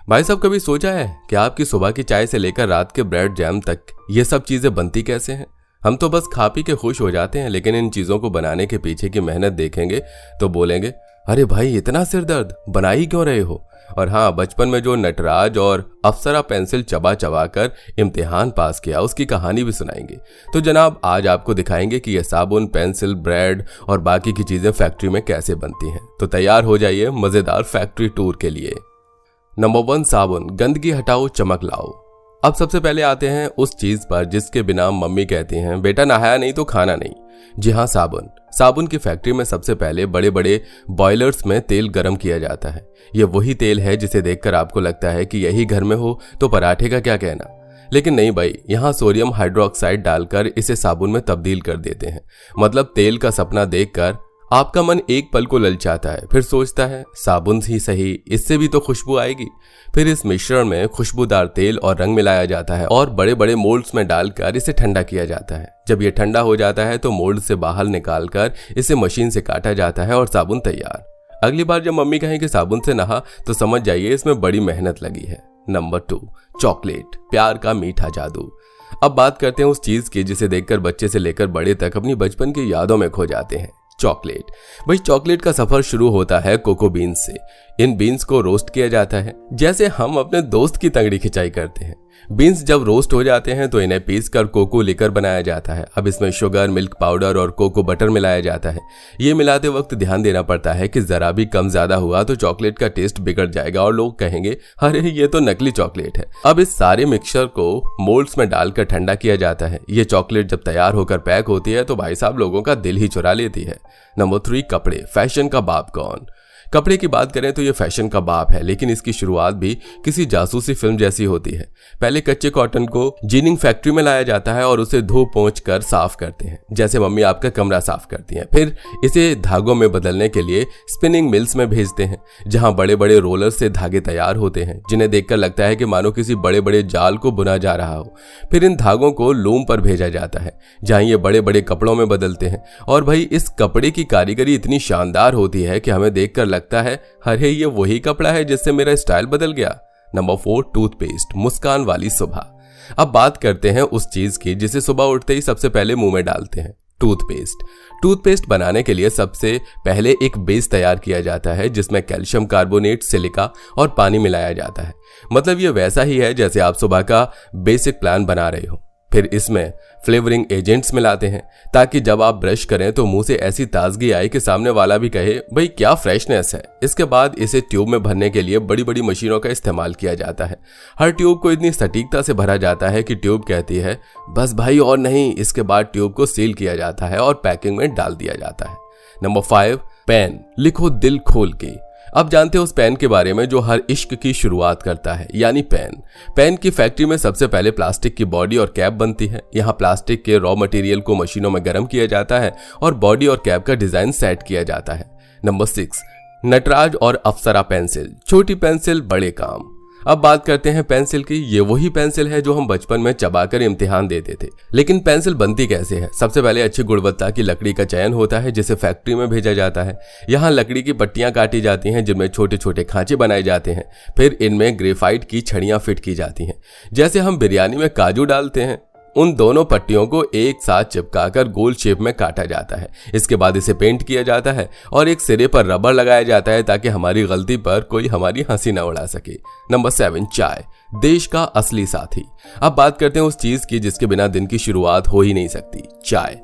भाई साहब, कभी सोचा है कि आपकी सुबह की चाय से लेकर रात के ब्रेड जैम तक ये सब चीजें बनती कैसे हैं? हम तो बस खा पी के खुश हो जाते हैं, लेकिन इन चीजों को बनाने के पीछे की मेहनत देखेंगे तो बोलेंगे, अरे भाई इतना सिर दर्द, बना ही क्यों रहे हो? और हाँ, बचपन में जो नटराज और अप्सरा पेंसिल चबा चबा कर इम्तिहान पास किया, उसकी कहानी भी सुनाएंगे। तो जनाब, आज आपको दिखाएंगे कि यह साबुन, पेंसिल, ब्रेड और बाकी की चीजें फैक्ट्री में कैसे बनती हैं। तो तैयार हो जाइए मजेदार फैक्ट्री टूर के लिए। नंबर 1, साबुन। गंदगी हटाओ, चमक लाओ। अब सबसे पहले आते हैं उस चीज पर जिसके बिना मम्मी कहती हैं, बेटा नहाया नहीं तो खाना नहीं। जी हाँ, साबुन। साबुन की फैक्ट्री में सबसे पहले बड़े बड़े बॉयलर्स में तेल गर्म किया जाता है। ये वही तेल है जिसे देखकर आपको लगता है कि यही घर में हो तो पराठे का क्या कहना। लेकिन नहीं भाई, यहाँ सोडियम हाइड्रोक्साइड डालकर इसे साबुन में तब्दील कर देते हैं। मतलब तेल का सपना देखकर आपका मन एक पल को ललचाता है, फिर सोचता है साबुन ही सही, इससे भी तो खुशबू आएगी। फिर इस मिश्रण में खुशबूदार तेल और रंग मिलाया जाता है और बड़े बड़े मोल्ड्स में डालकर इसे ठंडा किया जाता है। जब ये ठंडा हो जाता है तो मोल्ड से बाहर निकालकर इसे मशीन से काटा जाता है और साबुन तैयार। अगली बार जब मम्मी कहें कि साबुन से नहा तो समझ जाइए इसमें बड़ी मेहनत लगी है। Number 2, chocolate. प्यार का मीठा जादू। अब बात करते हैं उस चीज की जिसे देखकर बच्चे से लेकर बड़े तक अपनी बचपन की यादों में खो जाते हैं, चॉकलेट। भाई, चॉकलेट का सफर शुरू होता है कोको बीन्स से। इन बीन्स को रोस्ट किया जाता है जैसे हम अपने दोस्त की तंगड़ी खिंचाई करते हैं। बीन्स जब रोस्ट हो जाते हैं तो इन्हें पीस कर कोको लिकर बनाया जाता है। अब इसमें शुगर, मिल्क पाउडर और कोको बटर मिलाया जाता है। ये मिलाते वक्त ध्यान देना पड़ता है कि जरा भी कम ज्यादा हुआ तो चॉकलेट का टेस्ट बिगड़ जाएगा और लोग कहेंगे, अरे ये तो नकली चॉकलेट है। अब इस सारे मिक्सचर को मोल्ड्स में डालकर ठंडा किया जाता है। ये चॉकलेट जब तैयार होकर पैक होती है तो भाई साहब लोगों का दिल ही चुरा लेती है। नंबर 3, कपड़े। फैशन का बाप कौन? कपड़े की बात करें तो ये फैशन का बाप है, लेकिन इसकी शुरुआत भी किसी जासूसी फिल्म जैसी होती है। पहले कच्चे कॉटन को जीनिंग फैक्ट्री में लाया जाता है और उसे धो पोंछ कर साफ करते हैं, जैसे मम्मी आपका कमरा साफ करती हैं। फिर इसे धागों में बदलने के लिए स्पिनिंग मिल्स में भेजते हैं, जहां बड़े बड़े रोलर से धागे तैयार होते हैं, जिन्हें देखकर लगता है कि मानो किसी बड़े बड़े जाल को बुना जा रहा हो। फिर इन धागों को लूम पर भेजा जाता है, जहां ये बड़े बड़े कपड़ों में बदलते हैं। और भाई, इस कपड़े की कारीगरी इतनी शानदार होती है कि हमें देखकर लगता है, अरे ये वही कपड़ा है जिससे मेरा स्टाइल बदल गया। Number 4, toothpaste. मुस्कान वाली सुबह। अब बात करते हैं उस चीज की जिसे सुबह उठते ही सबसे पहले मुंह में डालते हैं, टूथपेस्ट। टूथपेस्ट बनाने के लिए सबसे पहले एक बेस तैयार किया जाता है जिसमें कैल्शियम कार्बोनेट, सिलिका और पानी मिलाया जाता है। मतलब ये वैसा ही है जैसे आप सुबह का बेसिक प्लान बना रहे हो। फिर इसमें फ्लेवरिंग एजेंट्स मिलाते हैं ताकि जब आप ब्रश करें तो मुंह से ऐसी ताजगी आए कि सामने वाला भी कहे, भाई क्या फ्रेशनेस है। इसके बाद इसे ट्यूब में भरने के लिए बड़ी बड़ी मशीनों का इस्तेमाल किया जाता है। हर ट्यूब को इतनी सटीकता से भरा जाता है कि ट्यूब कहती है, बस भाई और नहीं। इसके बाद ट्यूब को सील किया जाता है और पैकिंग में डाल दिया जाता है। Number 5, pen. लिखो दिल खोल के। अब जानते हो उस पेन के बारे में जो हर इश्क की शुरुआत करता है, यानी पेन। पेन की फैक्ट्री में सबसे पहले प्लास्टिक की बॉडी और कैप बनती है। यहाँ प्लास्टिक के रॉ मटेरियल को मशीनों में गर्म किया जाता है और बॉडी और कैप का डिजाइन सेट किया जाता है। नंबर 6, नटराज और अप्सरा पेंसिल। छोटी पेंसिल, बड़े काम। अब बात करते हैं पेंसिल की। ये वही पेंसिल है जो हम बचपन में चबाकर इम्तिहान देते थे। लेकिन पेंसिल बनती कैसे है? सबसे पहले अच्छी गुणवत्ता की लकड़ी का चयन होता है जिसे फैक्ट्री में भेजा जाता है। यहाँ लकड़ी की पट्टियां काटी जाती हैं जिनमें छोटे छोटे खांचे बनाए जाते हैं। फिर इनमें ग्रेफाइट की छड़ियां फिट की जाती हैं, जैसे हम बिरयानी में काजू डालते हैं। उन दोनों पट्टियों को एक साथ चिपकाकर गोल शेप में काटा जाता है। इसके बाद इसे पेंट किया जाता है और एक सिरे पर रबर लगाया जाता है ताकि हमारी गलती पर कोई हमारी हंसी न उड़ा सके। नंबर 7, चाय। देश का असली साथी। अब बात करते हैं उस चीज की जिसके बिना दिन की शुरुआत हो ही नहीं सकती, चाय।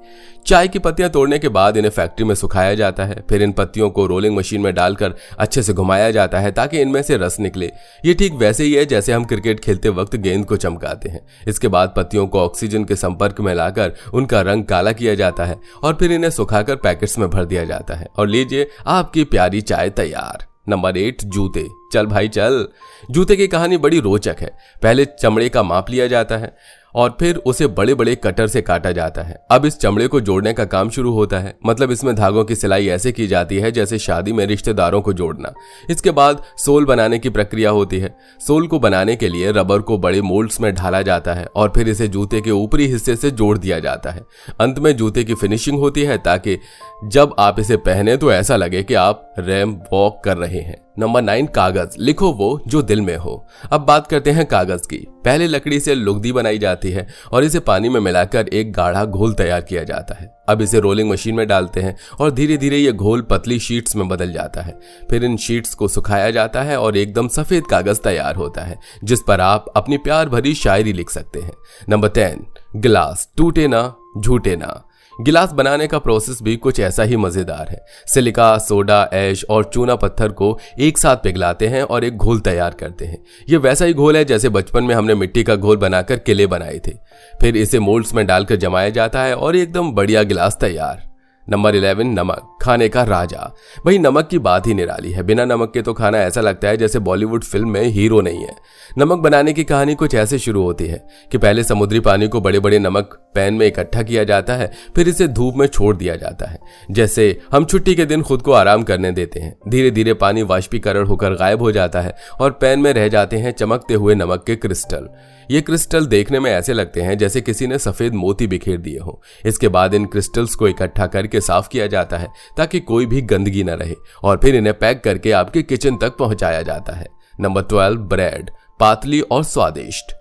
चाय की पत्तियां तोड़ने के बाद इन्हें फैक्ट्री में सुखाया जाता है। फिर इन पत्तियों को रोलिंग मशीन में डालकर अच्छे से घुमाया जाता है ताकि इनमें से रस निकले। ये ठीक वैसे ही है जैसे हम क्रिकेट खेलते वक्त गेंद को चमकाते हैं। इसके बाद पत्तियों को ऑक्सीजन के संपर्क में लाकर उनका रंग काला किया जाता है और फिर इन्हें सुखाकर पैकेट्स में भर दिया जाता है। और लीजिए आपकी प्यारी चाय तैयार। नंबर 8, जूते। चल भाई चल। जूते की कहानी बड़ी रोचक है। पहले चमड़े का माप लिया जाता है और फिर उसे बड़े बड़े कटर से काटा जाता है। अब इस चमड़े को जोड़ने का काम शुरू होता है। मतलब इसमें धागों की सिलाई ऐसे की जाती है जैसे शादी में रिश्तेदारों को जोड़ना। इसके बाद सोल बनाने की प्रक्रिया होती है। सोल को बनाने के लिए रबर को बड़े मोल्ड्स में ढाला जाता है और फिर इसे जूते के ऊपरी हिस्से से जोड़ दिया जाता है। अंत में जूते की फिनिशिंग होती है ताकि जब आप इसे पहने तो ऐसा लगे कि आप रैंप वॉक कर रहे हैं। नंबर 9 कागज, लिखो वो जो दिल में हो। अब बात करते हैं कागज की। पहले लकड़ी से लुगदी बनाई जाती है और इसे पानी में मिलाकर एक गाढ़ा घोल तैयार किया जाता है। अब इसे रोलिंग मशीन में डालते हैं और धीरे धीरे ये घोल पतली शीट्स में बदल जाता है। फिर इन शीट्स को सुखाया जाता है और एकदम सफेद कागज तैयार होता है जिस पर आप अपनी प्यार भरी शायरी लिख सकते हैं। नंबर 10 गिलास, टूटे ना झूठे ना। गिलास बनाने का प्रोसेस भी कुछ ऐसा ही मजेदार है। सिलिका, सोडा, ऐश और चूना पत्थर को एक साथ पिघलाते हैं और एक घोल तैयार करते हैं। ये वैसा ही घोल है जैसे बचपन में हमने मिट्टी का घोल बनाकर किले बनाए थे। फिर इसे मोल्ड्स में डालकर जमाया जाता है और एकदम बढ़िया गिलास तैयार। नंबर 11 नमक, खाने का राजा। भाई नमक की बात ही निराली है। बिना नमक के तो खाना ऐसा लगता है जैसे बॉलीवुड फिल्म में हीरो नहीं है। नमक बनाने की कहानी कुछ ऐसे शुरू होती है कि पहले समुद्री पानी को बड़े बड़े नमक पैन में इकट्ठा किया जाता है, फिर इसे धूप में छोड़ दिया जाता है जैसे हम छुट्टी के दिन खुद को आराम करने देते हैं। धीरे धीरे पानी वाष्पीकरण होकर गायब हो जाता है और पैन में रह जाते हैं चमकते हुए नमक के क्रिस्टल। ये क्रिस्टल देखने में ऐसे लगते हैं जैसे किसी ने सफेद मोती बिखेर दिए हो। इसके बाद इन क्रिस्टल्स को इकट्ठा करके साफ किया जाता है ताकि कोई भी गंदगी न रहे और फिर इन्हें पैक करके आपके किचन तक पहुंचाया जाता है। नंबर 12 ब्रेड, पातली और स्वादिष्ट।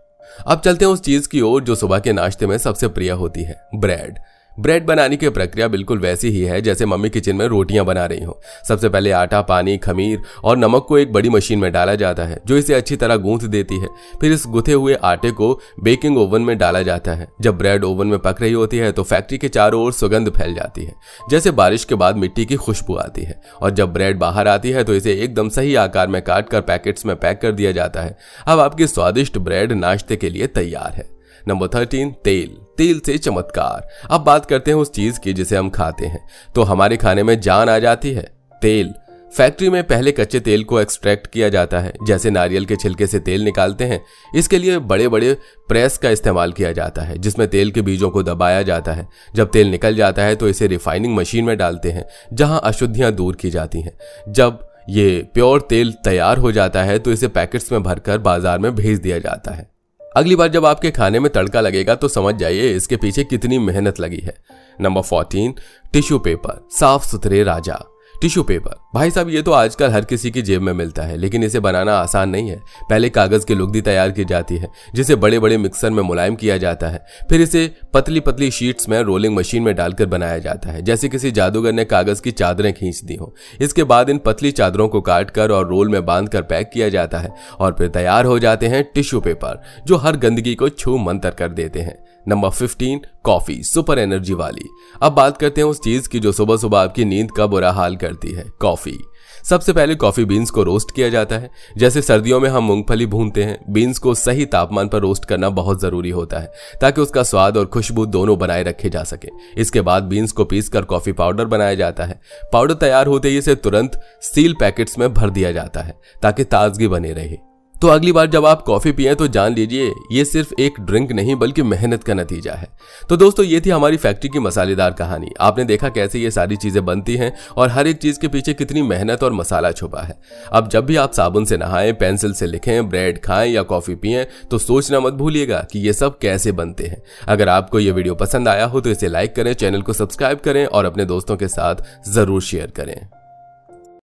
अब चलते हैं उस चीज की ओर जो सुबह के नाश्ते में सबसे प्रिय होती है, ब्रेड। ब्रेड बनाने की प्रक्रिया बिल्कुल वैसी ही है जैसे मम्मी किचन में रोटियां बना रही हो। सबसे पहले आटा, पानी, खमीर और नमक को एक बड़ी मशीन में डाला जाता है जो इसे अच्छी तरह गूंथ देती है। फिर इस गुथे हुए आटे को बेकिंग ओवन में डाला जाता है। जब ब्रेड ओवन में पक रही होती है तो फैक्ट्री के चारों ओर सुगंध फैल जाती है जैसे बारिश के बाद मिट्टी की खुशबू आती है। और जब ब्रेड बाहर आती है तो इसे एकदम सही आकार में काट कर पैकेट्स में पैक कर दिया जाता है। अब आपकी स्वादिष्ट ब्रेड नाश्ते के लिए तैयार है। नंबर 13 तेल, तेल से चमत्कार। अब बात करते हैं उस चीज की जिसे हम खाते हैं तो हमारे खाने में जान आ जाती है, तेल। फैक्ट्री में पहले कच्चे तेल को एक्सट्रैक्ट किया जाता है जैसे नारियल के छिलके से तेल निकालते हैं। इसके लिए बड़े बड़े प्रेस का इस्तेमाल किया जाता है जिसमें तेल के बीजों को दबाया जाता है। जब तेल निकल जाता है तो इसे रिफाइनिंग मशीन में डालते हैं जहां अशुद्धियां दूर की जाती हैं। जब ये प्योर तेल तैयार हो जाता है तो इसे पैकेट्स में भरकर बाजार में भेज दिया जाता है। अगली बार जब आपके खाने में तड़का लगेगा तो समझ जाइए इसके पीछे कितनी मेहनत लगी है। नंबर 14 टिश्यू पेपर, साफ सुथरे राजा। टिश्यू पेपर, भाई साहब ये तो आजकल हर किसी की जेब में मिलता है लेकिन इसे बनाना आसान नहीं है। पहले कागज की लुगदी तैयार की जाती है जिसे बड़े बड़े मिक्सर में मुलायम किया जाता है। फिर इसे पतली पतली शीट्स में रोलिंग मशीन में डालकर बनाया जाता है जैसे किसी जादूगर ने कागज की चादरें खींच दी हो। इसके बाद इन पतली चादरों को काट कर और रोल में बांध कर पैक किया जाता है और फिर तैयार हो जाते हैं टिश्यू पेपर जो हर गंदगी को छू मंतर कर देते हैं। नंबर 15 कॉफी, सुपर एनर्जी वाली। अब बात करते हैं उस चीज की जो सुबह सुबह आपकी नींद का बुरा हाल करती है, कॉफी। सबसे पहले कॉफी बीन्स को रोस्ट किया जाता है जैसे सर्दियों में हम मूंगफली भूनते हैं। बीन्स को सही तापमान पर रोस्ट करना बहुत जरूरी होता है ताकि उसका स्वाद और खुशबू दोनों बनाए रखे जा सके। इसके बाद बीन्स को पीसकर कॉफी पाउडर बनाया जाता है। पाउडर तैयार होते ही इसे तुरंत सील पैकेट्स में भर दिया जाता है ताकि ताजगी बने रहे। तो अगली बार जब आप कॉफी पिए तो जान लीजिए ये सिर्फ एक ड्रिंक नहीं बल्कि मेहनत का नतीजा है। तो दोस्तों ये थी हमारी फैक्ट्री की मसालेदार कहानी। आपने देखा कैसे ये सारी चीजें बनती हैं और हर एक चीज के पीछे कितनी मेहनत और मसाला छुपा है। अब जब भी आप साबुन से नहाएं, पेंसिल से लिखें, ब्रेड खाएं या कॉफी पिएं तो सोचना मत भूलिएगा कि ये सब कैसे बनते हैं। अगर आपको ये वीडियो पसंद आया हो तो इसे लाइक करें, चैनल को सब्सक्राइब करें और अपने दोस्तों के साथ जरूर शेयर करें।